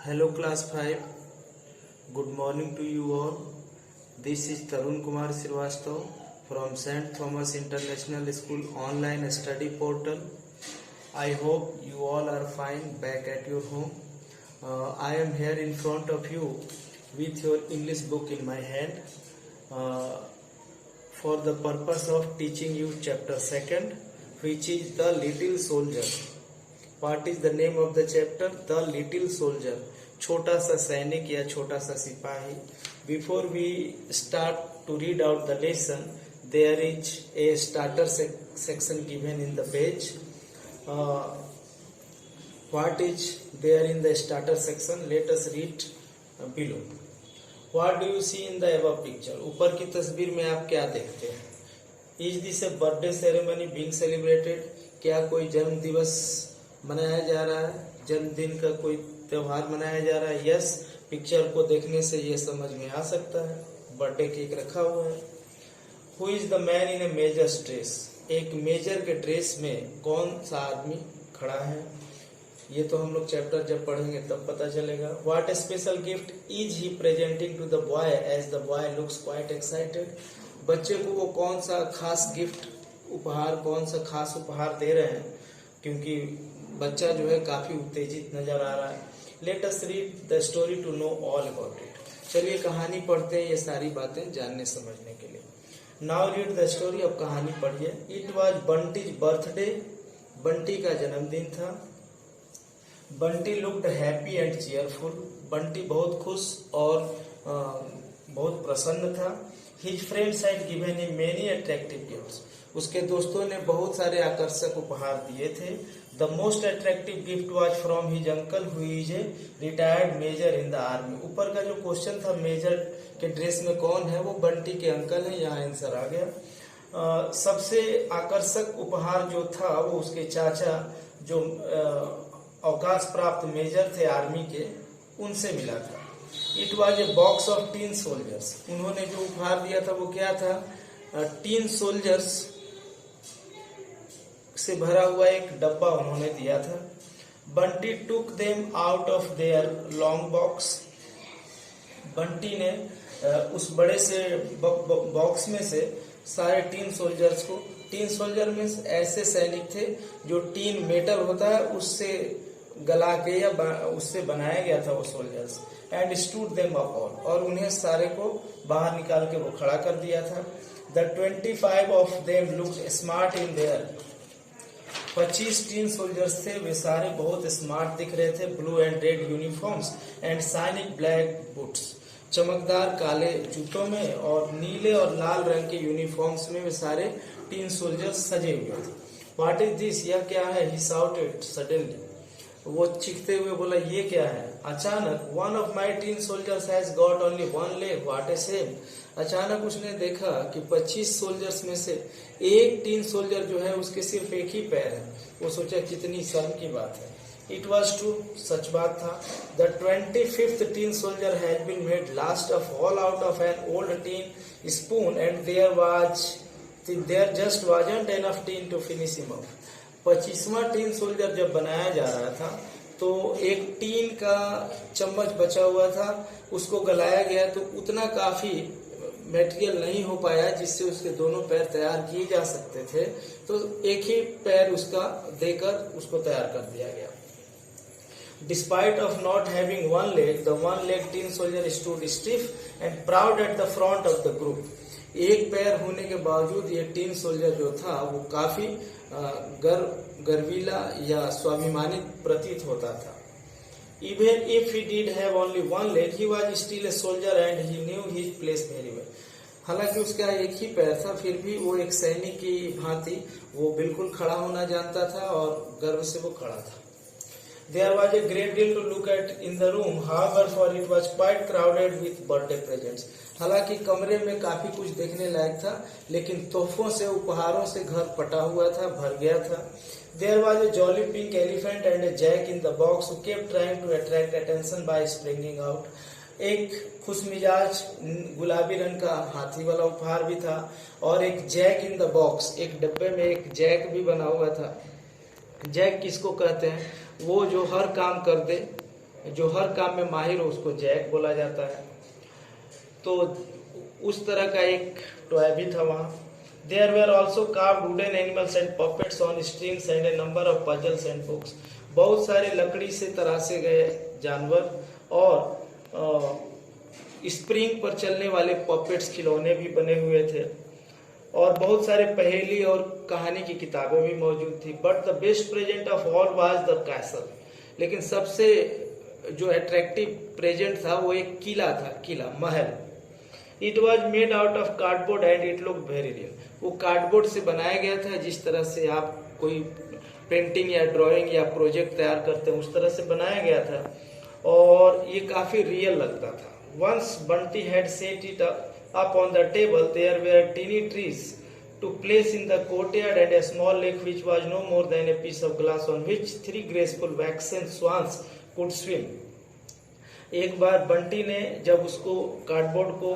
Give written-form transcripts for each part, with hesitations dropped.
Hello class 5. Good morning to you all. This is Tarun Kumar Srivastava from St. Thomas International School online study portal. I hope you all are fine back at your home. I am here in front of you with your English book in my hand for the purpose of teaching you chapter 2nd, which is The Little Soldier. What is the name of the chapter? The Little Soldier. छोटा सा सैनिक या छोटा सा सिपाही. Before we start to read out the lesson, there is a starter section given in the page. What is there in the starter section? Let us read below. What do you see in the above picture? ऊपर की तस्वीर में आप क्या देखते हैं? Is this a birthday ceremony being celebrated? क्या कोई जन्म दिवस मनाया जा रहा है? जन्मदिन का कोई त्योहार मनाया जा रहा है? यस, पिक्चर को देखने से ये समझ में आ सकता है. बर्थडे केक रखा हुआ है. Who is the man in a major dress? एक मेजर के ड्रेस में कौन सा आदमी खड़ा है? ये तो हम लोग चैप्टर जब पढ़ेंगे तब पता चलेगा. What special gift is he presenting to the boy as the boy looks quite excited? बच्चे को वो कौन सा खास गिफ्ट उपहार, कौन सा खास उपहार दे रहे हैं, क्योंकि बच्चा जो है काफी उत्तेजित नजर आ रहा है. Let us read the story to know all about it. चलिए कहानी पढ़ते हैं ये सारी बातें जानने समझने के लिए. Now read the story. अब कहानी पढ़िए. It was Bunty's birthday. Bunty का जन्मदिन था. Bunty looked happy and cheerful. Bunty बहुत खुश और बहुत प्रसन्न था. His friends had given him many attractive gifts. उसके दोस्तों ने बहुत सारे आकर्षक उपहार दिए थे. The most attractive gift was from his uncle who is a retired major in the army. ऊपर का जो क्वेश्चन था मेजर के ड्रेस में कौन है, वो बंटी के अंकल है. यहाँ आंसर आ गया. सबसे आकर्षक उपहार जो था वो उसके चाचा जो अवकाश प्राप्त मेजर थे आर्मी के, उनसे मिला था. It was a box of tin soldiers. उन्होंने जो उपहार दिया था वो क्या था? टीन सोल्जर्स से भरा हुआ एक डब्बा उन्होंने दिया था. Bunty took them out of their long box. Bunty ने उस बड़े से बॉक्स में से सारे टीन सोल्जर्स को, टीन सोल्जर में ऐसे सैनिक थे जो टीन मेटल होता है उससे गला के या उससे बनाया गया था वो soldiers. And stood them up all. और उन्हें सारे को बाहर निकाल के वो खड़ा कर दिया था. The 25 of them looked smart in their. 25 tin soldiers थे, वे सारे बहुत स्मार्ट दिख रहे थे. Blue and red uniforms and shining black boots. चमकदार काले जूतों में और नीले और लाल रंग के यूनिफॉर्म्स में वे सारे टीन सोल्जर्स सजे हुए थे. What is this? यह क्या है? He shouted suddenly. वो चीखते हुए बोला, ये क्या है? अचानक one of my tin soldiers has got only one leg. What a shame. अचानक उसने देखा कि 25 सोल्जर्स में से एक टीन सोल्जर जो है उसके सिर्फ एक ही पैर है. वो सोचा कितनी शर्म की बात है. It was true. सच बात था. The 25th tin soldier has been made last of all out of an old tin spoon and there just wasn't enough tin to finish him off. 25वां टीन सोल्जर जब बनाया जा रहा था तो एक टीन का चम्मच बचा हुआ था, उसको गलाया गया तो उतना काफी मटेरियल नहीं हो पाया जिससे उसके दोनों पैर तैयार किए जा सकते थे. तो एक ही पैर उसका देकर उसको तैयार कर दिया गया. Despite of not having one leg, the one leg tin soldier stood stiff and proud at the front of the group. एक पैर होने के बावजूद ये टीन सोल्जर जो था वो काफी गर्वीला या स्वाभिमानित प्रतीत होता था. Even if he did have only one leg, he was still a soldier and he knew his place very well. हालांकि उसका एक ही पैर था, फिर भी वो एक सैनिक की भांति वो बिल्कुल खड़ा होना जानता था और गर्व से वो खड़ा था. There was a great deal to look at in the room, however, for it was quite crowded with birthday presents. हालांकि कमरे में काफी कुछ देखने लायक था, लेकिन तोहफों से, उपहारों से घर पटा हुआ था, भर गया था. There was a jolly pink elephant and a jack in the box who kept trying to attract attention by springing out. एक खुशमिजाज गुलाबी रंग का हाथी वाला उपहार भी था और एक जैक इन द बॉक्स, एक डब्बे में एक जैक भी बना हुआ था. जैक किसको कहते हैं? वो जो हर काम कर दे जो हर काम में माहिर हो उसको जैक बोला जाता है। तो उस तरह का एक टॉय भी था वहाँ। There were also carved wooden animals and puppets on strings and a number of puzzles and books. बहुत सारे लकड़ी से तराशे गए जानवर और स्प्रिंग पर चलने वाले पपेट्स खिलौने भी बने हुए थे और बहुत सारे पहेली और कहानी की किताबें भी मौजूद थी। But the best present of all was the castle. लेकिन सबसे जो अट्रैक्टिव प्रेजेंट था वो एक किला था, किला महल। It was made out of cardboard and it look very real. वो कार्डबोर्ड से बनाया गया था, जिस तरह से आप कोई पेंटिंग या ड्राइंग या प्रोजेक्ट तैयार करते हैं उस तरह से बनाया गया था और ये काफी रियल लगता था। Once Bunty had set it up on the table, there were tiny trees to place in the courtyard and a small lake which was no more than a piece of glass on which 3 graceful waxen swans could swim. एक बार बंटी ने जब उसको cardboard को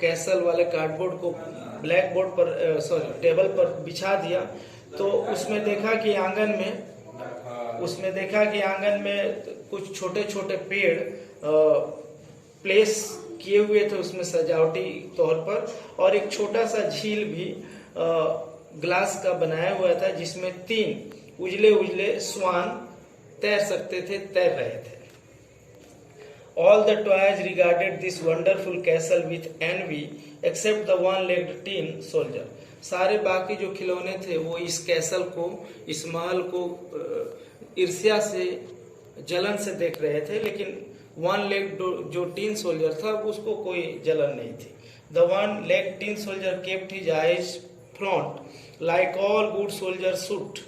castle वाले cardboard को black board पर table पर बिछा दिया तो उसमें देखा कि आंगन में कुछ छोटे छोटे पेड़ प्लेस किए हुए थे उसमें सजावटी तौर पर और एक छोटा सा झील भी ग्लास का बनाया हुआ था जिसमें 3 उजले उजले स्वान तैर रहे थे। All the toys regarded this wonderful castle with envy except the one-legged tin soldier. सारे बाकी जो खिलौने थे वो इस कैसल को, इस महल को ईर्ष्या से, जलन से देख रहे थे, लेकिन वन लेग जो टीन सोल्जर था उसको कोई जलन नहीं थी। The one leg tin soldier kept his eyes front like all good soldier should.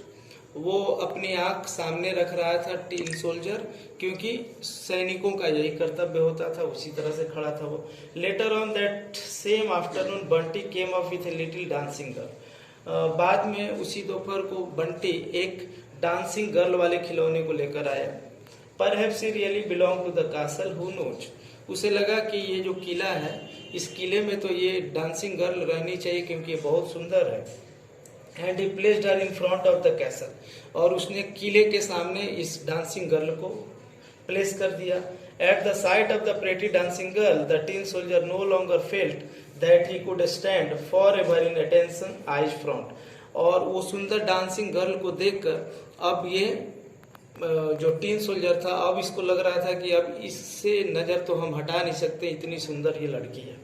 वो अपनी आंख सामने रख रहा था टीन सोल्जर, क्योंकि सैनिकों का यही कर्तव्य होता था, उसी तरह से खड़ा था वो। Later on that same afternoon Bunty came up with a little dancing girl. बाद में उसी दोपहर को बंटी एक डांसिंग गर्ल वाले खिलौने को लेकर आया। Perhaps he really belonged to the castle, who knows? उसे लगा कि ये जो किला है, इस किले में तो ये डांसिंग गर्ल रहनी चाहिए क्योंकि ये बहुत सुंदर है। And he placed her in front of the castle. और उसने किले के सामने इस डांसिंग गर्ल को प्लेस कर दिया। At the sight of the pretty dancing girl, the tin soldier no longer felt that he could stand forever in attention eyes front. और वो सुंदर डांसिंग गर्ल को देखकर अब ये जो टीन सोल्जर था, अब इसको लग रहा था कि अब इससे नजर तो हम हटा नहीं सकते, इतनी सुंदर ये लड़की है।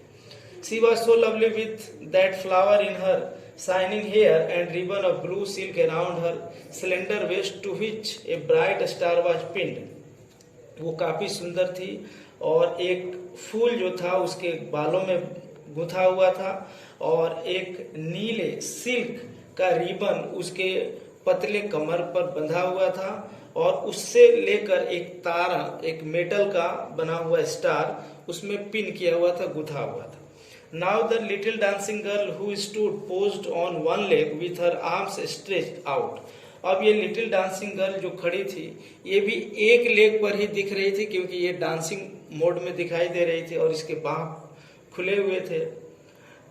She was so lovely with that flower in her shining hair and ribbon of blue silk around her slender waist to which a bright star was pinned. वो काफी सुंदर थी और एक फूल जो था उसके बालों में गुंथा हुआ था और एक नीले सिल्क का रिबन उसके पतले कमर पर बंधा हुआ था और उससे लेकर एक तारा, एक मेटल का बना हुआ स्टार उसमें पिन किया हुआ था, गुथा हुआ था। Now the little dancing girl who stood posed on one leg with her arms stretched out. अब ये लिटिल डांसिंग गर्ल जो खड़ी थी ये भी एक लेग पर ही दिख रही थी क्योंकि ये डांसिंग मोड में दिखाई दे रही थी और इसके बाह खुले हुए थे।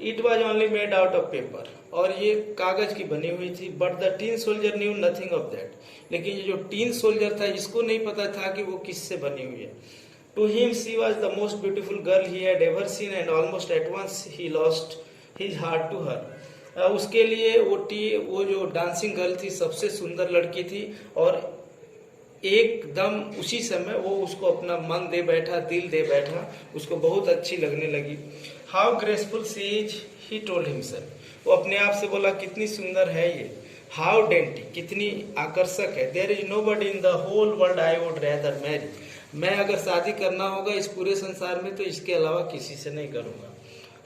It was only made out of paper. और ये कागज की बनी हुई थी। But the tin soldier knew nothing of that. लेकिन ये जो टीन सोल्जर था इसको नहीं पता था कि वो किससे बनी हुई है। To him she was the most beautiful girl he had ever seen and almost at once he lost his heart to her. उसके लिए वो जो डांसिंग गर्ल थी सबसे सुंदर लड़की थी और एकदम उसी समय वो उसको अपना मन दे बैठा, दिल दे बैठा, उसको बहुत अच्छी लगने लगी। How graceful she is, he told himself. वो अपने आप से बोला कितनी सुंदर है ये। How dainty, कितनी आकर्षक है। There is nobody in the whole world I would rather marry. मैं अगर शादी करना होगा इस पूरे संसार में तो इसके अलावा किसी से नहीं करूंगा।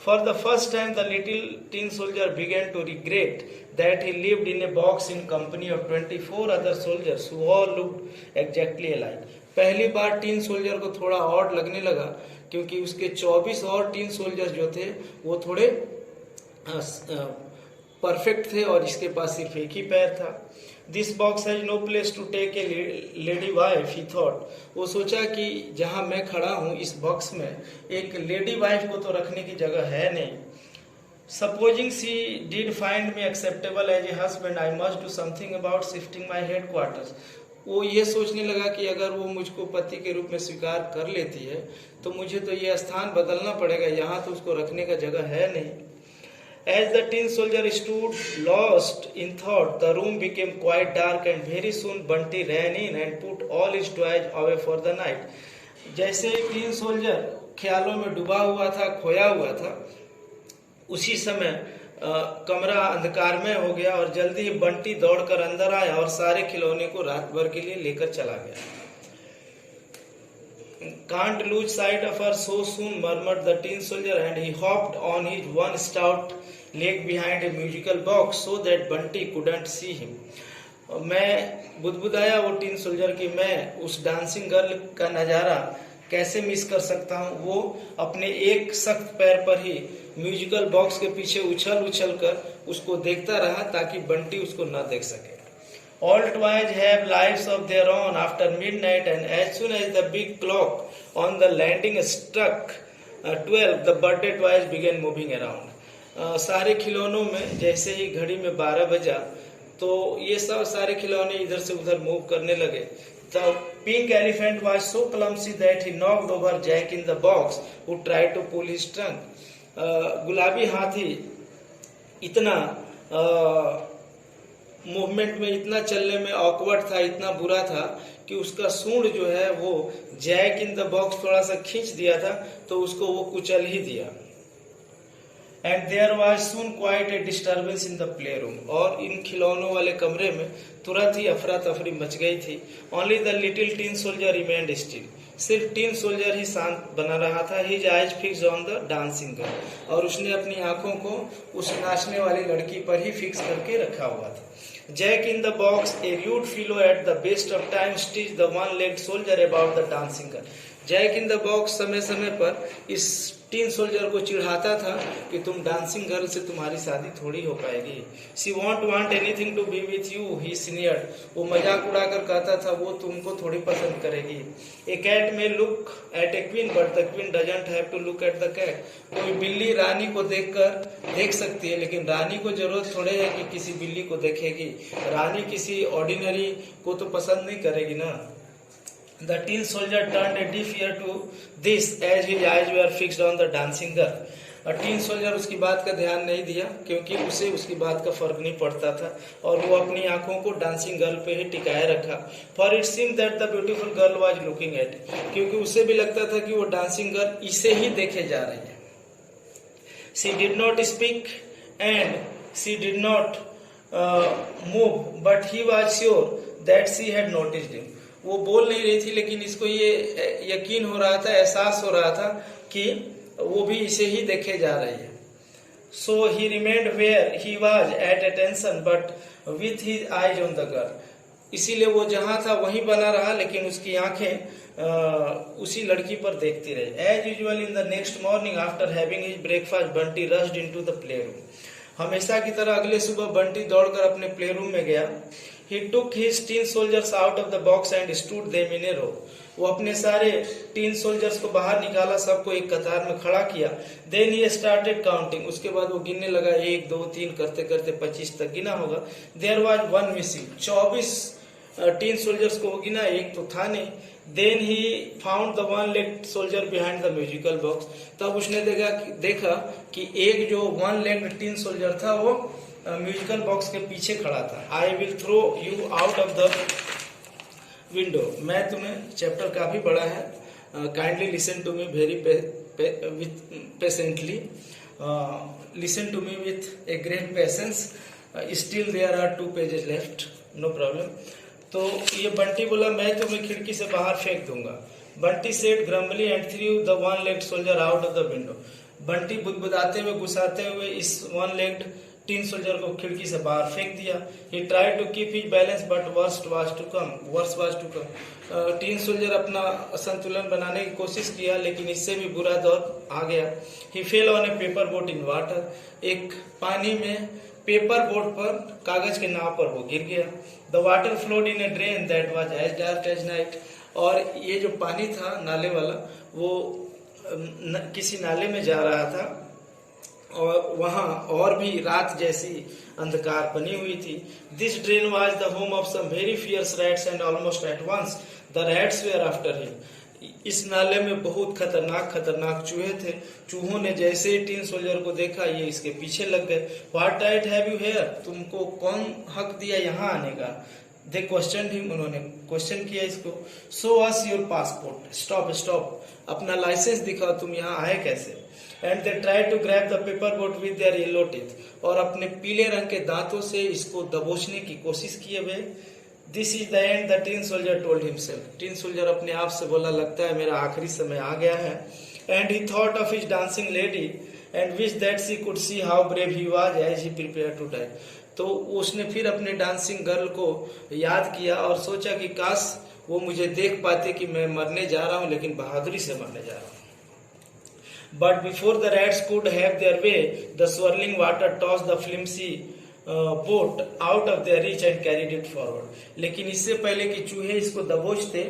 For the first time the little tin soldier began to regret that he lived in a box in company of 24 other soldiers who all looked exactly alike. पहली बार टीन सोल्जर को थोड़ा ऑड लगने लगा क्योंकि उसके 24 और टीन सोल्जर जो थे वो थोड़े परफेक्ट थे और इसके पास सिर्फ एक ही पैर था। This box has no place to take a lady wife, he thought. वो सोचा कि जहां मैं खड़ा हूं इस बॉक्स में एक लेडी वाइफ को तो रखने की जगह है नहीं। Supposing she did find me acceptable as a husband, I must do something about shifting my headquarters. वो ये सोचने लगा कि अगर वो मुझको पति के रूप में स्वीकार कर लेती है तो मुझे तो ये स्थान बदलना पड़ेगा, यहाँ तो उसको रखने का जगह है नहीं। As the tin soldier stood lost in thought, the room became quite dark and very soon Bunty ran in and put all his toys away for the night. जैसे ही tin soldier ख्यालों में डूबा हुआ था, खोया हुआ था, उसी समय कमरा अंधकारमय हो गया और जल्दी ही बंटी दौड़कर अंदर आया और सारे खिलौने को रात भर के लिए लेकर चला गया। Can't lose sight of her so soon, murmured the tin soldier, and he hopped on his one stout leg behind a musical box so that Bunty couldn't see him. मैं बुदबुदाया वो टीन सोल्जर की मैं उस dancing girl का नजारा कैसे miss कर सकता हूँ। वो अपने एक सख्त पैर पर ही म्यूजिकल बॉक्स के पीछे उछल उछल कर उसको देखता रहा ताकि बंटी उसको न देख सके। All toys have lives of their own after midnight, and as soon as the big clock on the landing struck 12, the birthday toys began moving around. सारे खिलौनों में जैसे ही घड़ी में 12 बजा तो ये सब सारे खिलौने इधर से उधर मूव करने लगे। The pink elephant was so clumsy that he knocked over Jack in the box, who tried to pull his trunk. गुलाबी हाथी इतना मूवमेंट में, इतना चलने में ऑकवर्ड था, इतना बुरा था कि उसका सूंड जो है वो जैक इन द बॉक्स थोड़ा सा खींच दिया था तो उसको वो कुचल ही दिया। And there was soon quite a disturbance in the play room, और इन खिलौनों वाले कमरे में तुरंत ही अफरा तफरी मच गई थी। Only the little tin soldier remained still, सिर्फ टीन सोल्जर ही शांत बना रहा था। His eyes fixed on the dancing girl, और उसने अपनी आंखों को उस नाचने वाली लड़की पर ही फिक्स करके रखा हुआ था। Jack in the box, a rude fellow at the best of times, stitched the one-legged soldier about the dancing girl. Jack in the box समय समय पर इस टीन सोल्जर को चिढ़ाता था कि तुम डांसिंग गर्ल से तुम्हारी शादी थोड़ी हो पाएगी। She won't want anything to be with you, he sneered, वो मजाक उड़ाकर कहता था वो तुमको थोड़ी पसंद करेगी। A cat may look at a queen but the queen doesn't have to look at the cat, कोई बिल्ली रानी को देखकर देख सकती है लेकिन रानी को जरूरत थोड़े है कि किसी बिल्ली को देखेगी। रानी किसी ऑर्डिनरी को तो पसंद नहीं करेगी ना। The tin soldier turned a deaf ear to this as his eyes were fixed on the dancing girl. Tin soldier उसकी बात का ध्यान नहीं दिया क्योंकि उसे उसकी बात का फर्क नहीं पड़ता था और वो अपनी आंखों को डांसिंग गर्ल पे ही टिकाए रखा। For it seemed that the beautiful girl was looking at, क्योंकि उसे भी लगता था कि वो डांसिंग गर्ल इसे ही देखे जा रही है। She did not speak and she did not move but he was sure that she had noticed him, वो बोल नहीं रही थी लेकिन इसको ये यकीन हो रहा था, एहसास हो रहा था कि वो भी इसे ही देखे जा रही है। So he remained where he was at attention but with his eyes on the girl, इसीलिए वो जहां था वहीं बना रहा लेकिन उसकी आंखें उसी लड़की पर देखती रही। As usual in the next morning after having his breakfast Bunty rushed into the play room, हमेशा की तरह अगले सुबह बंटी दौड़कर अपने प्ले रूम में गया। He took his tin soldiers out of the box and stood them in a row. वो अपने सारे टीन सोल्जर्स को बाहर निकाला, सबको एक कतार में खड़ा किया। Then he started counting, उसके बाद वो गिनने लगा, 1 2 3 करते करते 25 तक गिना होगा। There was one missing, 24 tin soldiers को वो गिना, एक तो था नहीं। Then he found the one-legged soldier behind the musical box, तब उसने देखा कि एक जो one-legged टीन सोल्जर था वो म्यूजिकल बॉक्स के पीछे खड़ा था। I will throw you out of the window, मैं तुम्हें, चैप्टर काफी बड़ा है, kindly listen to me very patiently, listen to me with a great patience, still there are 2 pages left, no problem. तो ये बंटी बोला मैं तुम्हें खिड़की से बाहर फेंक दूंगा। Bunty said grumbly and threw the one-legged soldier out of the window, Bunty बुदबुदाते हुए गुस्साते हुए इस वन-लेग्ड टीन सोल्जर को खिड़की से बाहर फेंक दिया। He tried to keep his balance but worse was to come. Tin soldier अपना संतुलन बनाने की कोशिश किया लेकिन इससे भी बुरा दौर आ गया। He fell on a paper boat in water, एक पानी में पेपर बोट पर, कागज के नाव पर वो गिर गया। The water flowed in a drain that was as dark as night, और ये जो पानी था नाले वाला वो किसी नाले में जा रहा था और वहां और भी रात जैसी अंधकार बनी हुई थी। This drain was the home of some very fierce rats and almost at once the rats were after him. इस नाले में बहुत खतरनाक चूहे थे। चूहों ने जैसे ही टीन सोल्जर को देखा ये इसके पीछे लग गए। What right have you here, तुमको कौन हक दिया यहाँ आने का? दे क्वेश्चन हिम, उन्होंने क्वेश्चन किया इसको। Show us your passport, stop, अपना लाइसेंस दिखाओ, तुम यहाँ आए कैसे? And they try to grab the paper boat with their yellow teeth, और अपने पीले रंग के दांतों से इसको दबोचने की कोशिश किए हुए। This is the end, the tin soldier told himself. Tin soldier अपने आप से बोला, लगता है मेरा आखिरी समय आ गया है। And he thought of his dancing lady and wish that she could see how brave he was as he prepare to die. तो उसने फिर अपने डांसिंग गर्ल को याद किया और सोचा कि काश वो मुझे देख पाते कि मैं मरने जा रहा हूं, लेकिन बहादुरी से मरने जा रहा हूं। But before the rats could have their way, the swirling water tossed the flimsy boat out of their reach and carried it forward. लेकिन इससे पहले कि चूहे इसको दबोचते,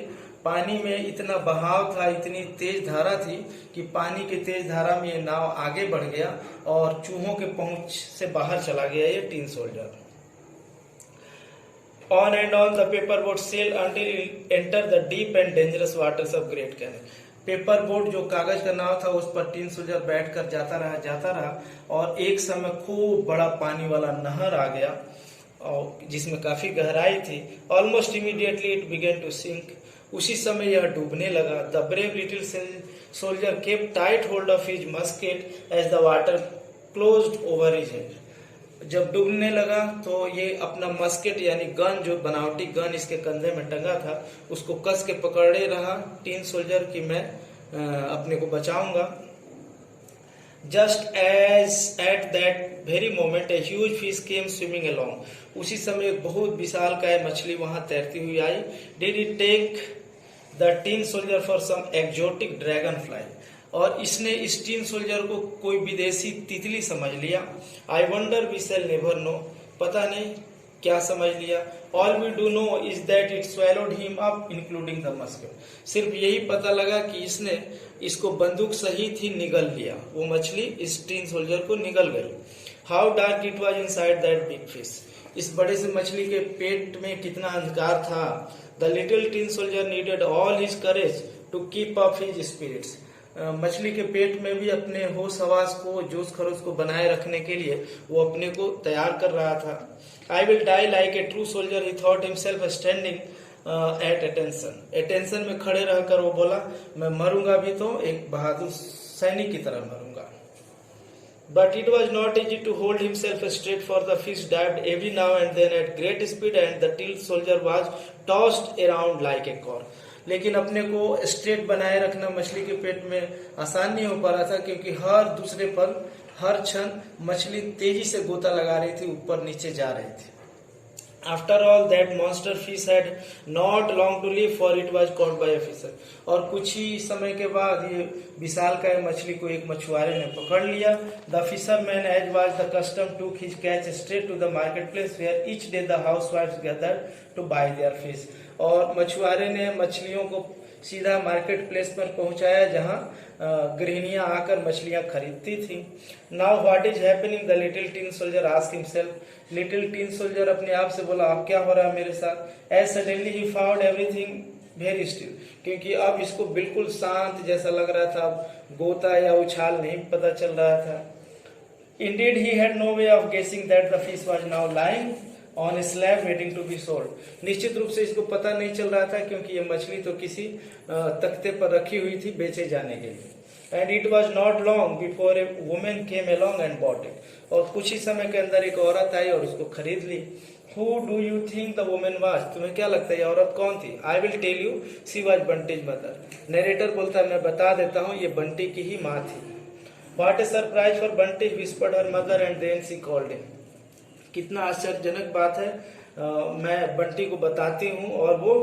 पानी में इतना बहाव था, इतनी तेज धारा थी कि पानी की तेज धारा में ये नाव आगे बढ़ गया और चूहों के पहुंच से बाहर चला गया ये tin soldier. On and on the paper boat sailed until it entered the deep and dangerous waters of Great Canyon. Paper boat जो कागज का नाव था उस पर टीन सोल्जर बैठकर जाता रहा और एक समय खूब बड़ा पानी वाला नहर आ गया और जिसमें काफी गहराई थी। Almost immediately it began to sink, उसी समय यह डूबने लगा। The brave little soldier kept tight hold of his musket as the water closed over his head. जब डूबने लगा तो ये अपना मस्केट यानी गन, जो बनावटी गन इसके कंधे में टंगा था, उसको कस के पकड़े रहा टीन सोल्जर कि मैं अपने को बचाऊंगा। Just as at that very moment a huge fish came swimming along, उसी समय एक बहुत विशालकाय मछली वहां तैरती हुई आई। Did it take the tin soldier for some exotic dragonfly, और इसने इस टीन सोल्जर को कोई विदेशी तितली समझ लिया। I wonder we shall never know, पता नहीं क्या समझ लिया। All we do know is that it swallowed him up including the musket, सिर्फ यही पता लगा कि इसने इसको बंदूक सहित ही निगल लिया, वो मछली इस टीन सोल्जर को निगल गई। How dark it was inside that big fish, इस बड़े से मछली के पेट में कितना अंधकार था। The little tin soldier needed all his courage to keep up his spirits, मछली के पेट में भी अपने होश हवास को, जोश खरोश को बनाए रखने के लिए वो अपने को तैयार कर रहा था। I will die like a true soldier, he thought himself standing at attention में खड़े रहकर वो बोला, मैं मरूंगा भी तो एक बहादुर सैनिक की तरह मरूंगा। But it was not easy to hold himself straight, for the fish dived every now and then at great speed and the tin soldier was tossed around like a cork. लेकिन अपने को स्ट्रेट बनाए रखना मछली के पेट में आसान नहीं हो पा रहा था, क्योंकि हर दूसरे पर हर क्षण मछली तेजी से गोता लगा रही थी, ऊपर नीचे जा रही थी। After all, that monster fish had not long to live, for it was caught by a fisher. और कुछ ही समय के बाद ये विशालकाय मछली को एक मछुआरे ने पकड़ लिया। The fisherman, as was the custom, took his catch straight to the marketplace, where each day the housewives gathered to buy their fish. और मछुआरे ने मछलियों को सीधा मार्केट प्लेस पर पहुंचाया, जहां गृहिणियां आकर मछलियां खरीदती थी। Now what is happening, the little tin soldier asked himself. Little tin soldier अपने आप से बोला, अब क्या हो रहा है मेरे साथ। As suddenly he found everything very still, क्योंकि अब इसको बिल्कुल शांत जैसा लग रहा था, गोता या उछाल नहीं पता चल रहा था। Indeed he had no way of guessing that the fish was now lying on a slab waiting to be sold. निश्चित रूप से इसको पता नहीं चल रहा था, क्योंकि ये मछली तो किसी तख्ते पर रखी हुई थी बेचे जाने के लिए। And it was not long before A women came along and bought it, और कुछ ही समय के अंदर एक औरत आई और उसको खरीद ली। Who do you think the woman was, तुम्हें क्या लगता है ये औरत कौन थी। I will tell you, she was Bunty's mother. Narrator बोलता है, मैं बता देता हूँ, ये बंटी की ही माँ थी। What a surprise for Bunty, whispered her mother and then she called him. कितना आश्चर्यजनक बात है, मैं बंटी को बताती हूँ, और वो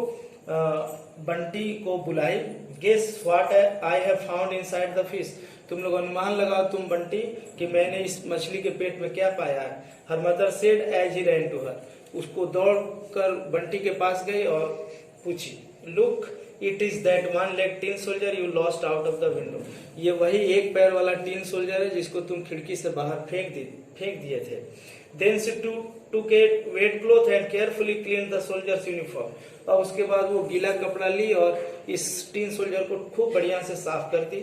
बंटी को बुलाई। Guess what I have found inside the fish, तुम लोग अनुमान लगाओ तुम बंटी कि मैंने इस मछली के पेट में क्या पाया है। Her mother said as he ran to her, उसको दौड़कर बंटी के पास गई और पूछी, look it is that one leg tin soldier you lost out of the window. ये वही एक पैर वाला टीन सोल्जर है जिसको तुम खिड़की से बाहर फेंक दिए थे। Then she took a wet cloth and carefully cleaned the soldier's uniform। और उसके बाद वो गीला कपड़ा ली और इस टीन सोल्जर को खूब बढ़िया से साफ कर दी।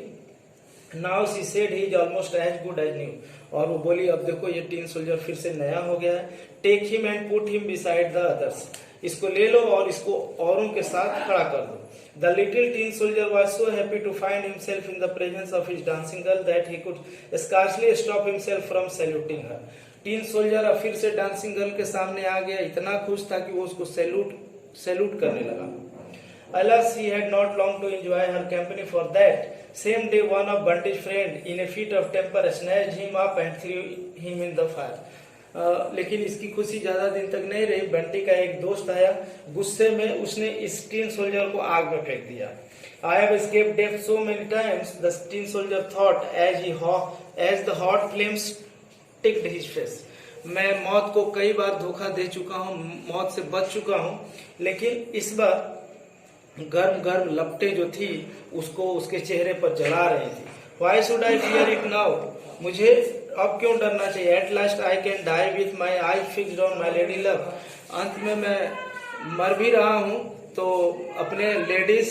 Now she said he is almost as good as new. और वो बोली अब देखो ये टीन सोल्जर फिर से नया हो गया है। Take him and put him beside the others. इसको ले लो और इसको औरों के साथ खड़ा कर दो। The little tin soldier was so happy to find himself in the presence of his dancing girl that he could scarcely stop himself from saluting her। Tin soldier अब फिर से डांसिंग गर्ल के सामने आ गया, इतना खुश था कि वो उसको सैल्यूट करने लगा। Alas, he had not long to enjoy her company, for that same day one of Bunty's friend, in a fit of temper, snatched him up and threw him in the fire। लेकिन इसकी खुशी ज्यादा दिन तक नहीं रही। बंटी का एक दोस्त आया, गुस्से में उसने इस टीन सोल्जर को आग में फेंक दिया। I have escaped death so many times, the tin soldier thought as the hot flames ticked his face। मैं मौत को कई बार धोखा दे चुका हूँ, मौत से बच चुका हूँ, लेकिन इस बार गर्म गर्म लपटें जो थी उसको उसके चेहरे पर जला रही थी। Why should I fear it now? मुझे अब क्यों डरना चाहिए? At last I can die with my eye fixed on my lady love। अंत में मैं मर भी रहा हूँ तो अपने लेडीज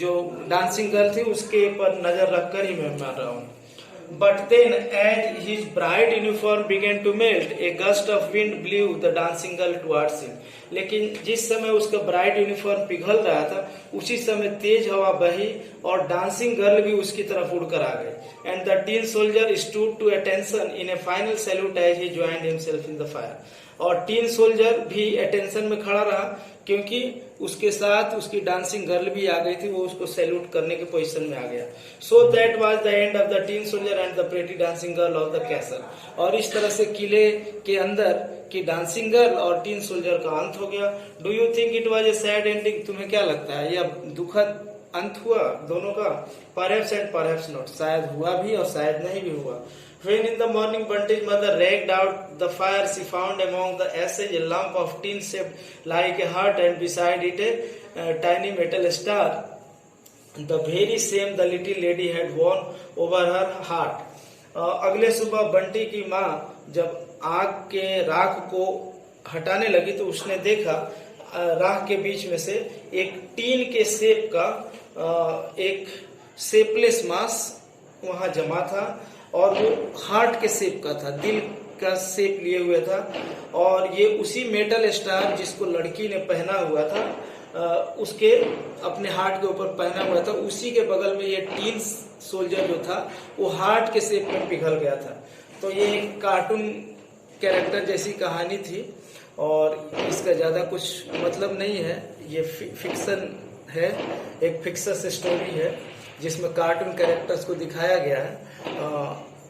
जो डांसिंग गर्ल थी उसके पर नजर रखकर ही मैं मर रहा हूँ। But then, as his bright uniform began to melt, a gust of wind blew the dancing girl towards him। लेकिन जिस समय उसका ब्राइट यूनिफॉर्म पिघल रहा था उसी समय तेज हवा बही और डांसिंग गर्ल भी उसकी तरफ उड़कर आ गई। And the tin soldier stood to attention in a final salute as he joined himself in the fire. और टीन सोल्जर भी अटेंशन में खड़ा रहा क्योंकि उसके साथ उसकी डांसिंग गर्ल भी आ गई थी, वो उसको सैल्यूट करने के पोजीशन में आ गया। So that was the end of the tin soldier and the pretty dancing girl of the castle. और इस तरह से किले के अंदर की डांसिंग गर्ल और टीन सोल्जर का अंत हो गया। Do you think it was a sad ending? तुम्हें क्या लगता है यह दुखद अंत हुआ दोनों का? परहैप्स एंड परहैप्स नॉट, शायद हुआ भी और शायद नहीं भी हुआ। When in the morning Bunty's mother raked out the fire, she found among the ashes a lump of tin shaped like a heart and beside it a tiny metal star, the very same the little lady had worn over her heart। अगले सुबह बंटी की माँ जब आग के राख को हटाने लगी तो उसने देखा राख के बीच में से एक टीन के शेप का एक शेपलेस मास वहां जमा था और वो हार्ट के शेप का था, दिल का शेप लिए हुए था। और ये उसी मेटल स्टार जिसको लड़की ने पहना हुआ था उसके अपने हार्ट के ऊपर पहना हुआ था, उसी के बगल में ये टीन सोल्जर जो था वो हार्ट के शेप में पिघल गया था। तो ये एक कार्टून कैरेक्टर जैसी कहानी थी और इसका ज्यादा कुछ मतलब नहीं है। ये फिक्शन है, एक फिक्सस स्टोरी है जिसमें कार्टून कैरेक्टर्स को दिखाया गया है।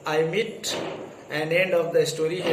I meet an end of the story है।